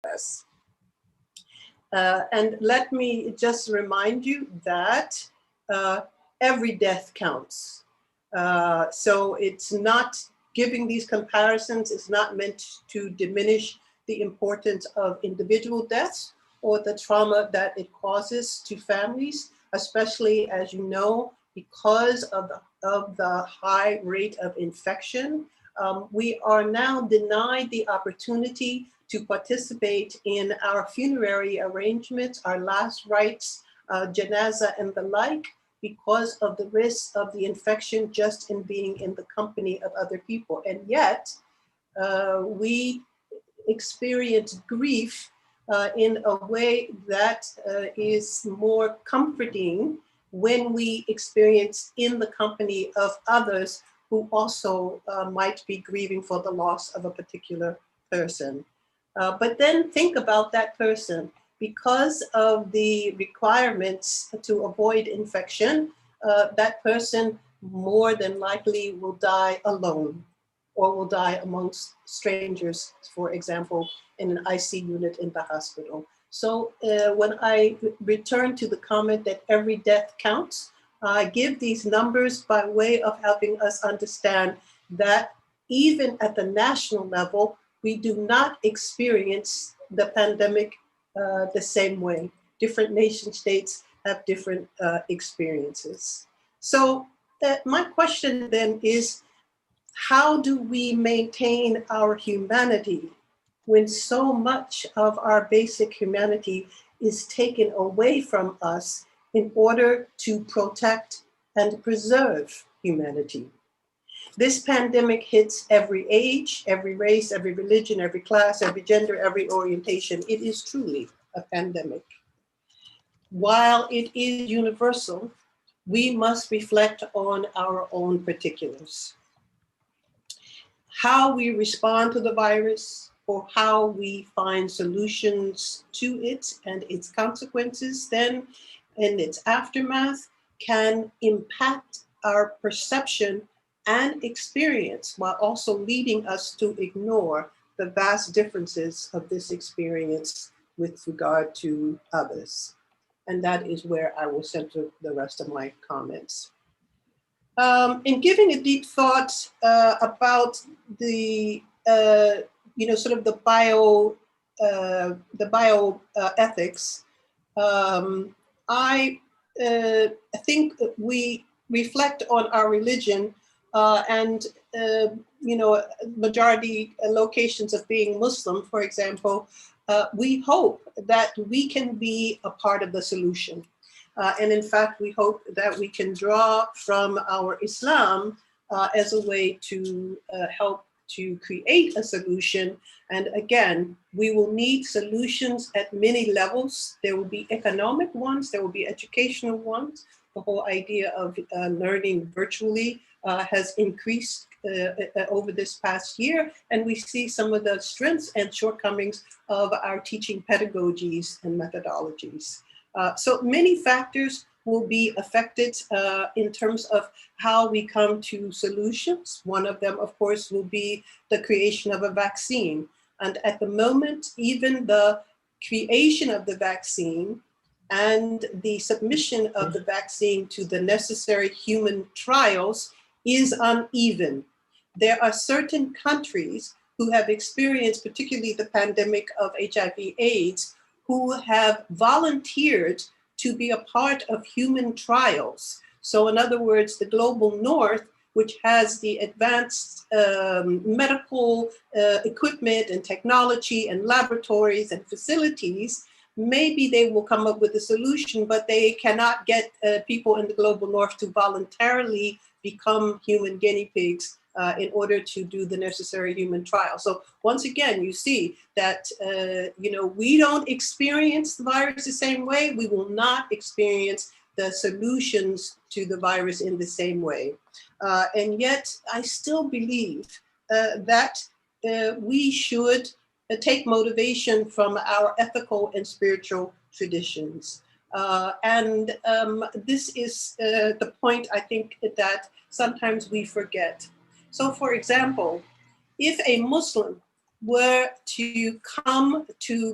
us. And let me just remind you that every death counts. So it's not, giving these comparisons is not meant to diminish the importance of individual deaths or the trauma that it causes to families, especially, as you know, because of the high rate of infection. We are now denied the opportunity to participate in our funerary arrangements, our last rites, janazah and the like, because of the risk of the infection just in being in the company of other people. And yet, we experience grief in a way that is more comforting when we experience in the company of others who also might be grieving for the loss of a particular person. But then think about that person. Because of the requirements to avoid infection, that person more than likely will die alone or will die amongst strangers, for example, in an IC unit in the hospital. So when I return to the comment that every death counts, I give these numbers by way of helping us understand that even at the national level, we do not experience the pandemic the same way. Different nation states have different experiences. So my question then is, how do we maintain our humanity when so much of our basic humanity is taken away from us in order to protect and preserve humanity? This pandemic hits every age, every race, every religion, every class, every gender, every orientation. It is truly a pandemic. While it is universal, we must reflect on our own particulars. How we respond to the virus, or how we find solutions to it and its consequences then in its aftermath, can impact our perception and experience, while also leading us to ignore the vast differences of this experience with regard to others. And that is where I will center the rest of my comments. In giving a deep thought about the, sort of the bioethics, I think we reflect on our religion and majority locations of being Muslim, for example, we hope that we can be a part of the solution. And in fact, we hope that we can draw from our Islam as a way to help to create a solution. And again, we will need solutions at many levels. There will be economic ones, there will be educational ones. The whole idea of learning virtually has increased over this past year, and we see some of the strengths and shortcomings of our teaching pedagogies and methodologies. So many factors will be affected in terms of how we come to solutions. One of them, of course, will be the creation of a vaccine. And at the moment, even the creation of the vaccine and the submission of the vaccine to the necessary human trials is uneven. There are certain countries who have experienced, particularly the pandemic of HIV/AIDS, who have volunteered to be a part of human trials. So in other words, the global north, which has the advanced medical equipment and technology and laboratories and facilities, maybe they will come up with a solution, but they cannot get people in the global north to voluntarily become human guinea pigs in order to do the necessary human trial. So once again, you see that we don't experience the virus the same way. We will not experience the solutions to the virus in the same way. And yet, I still believe that we should take motivation from our ethical and spiritual traditions. And this is the point, I think, that sometimes we forget. So for example, if a Muslim were to come to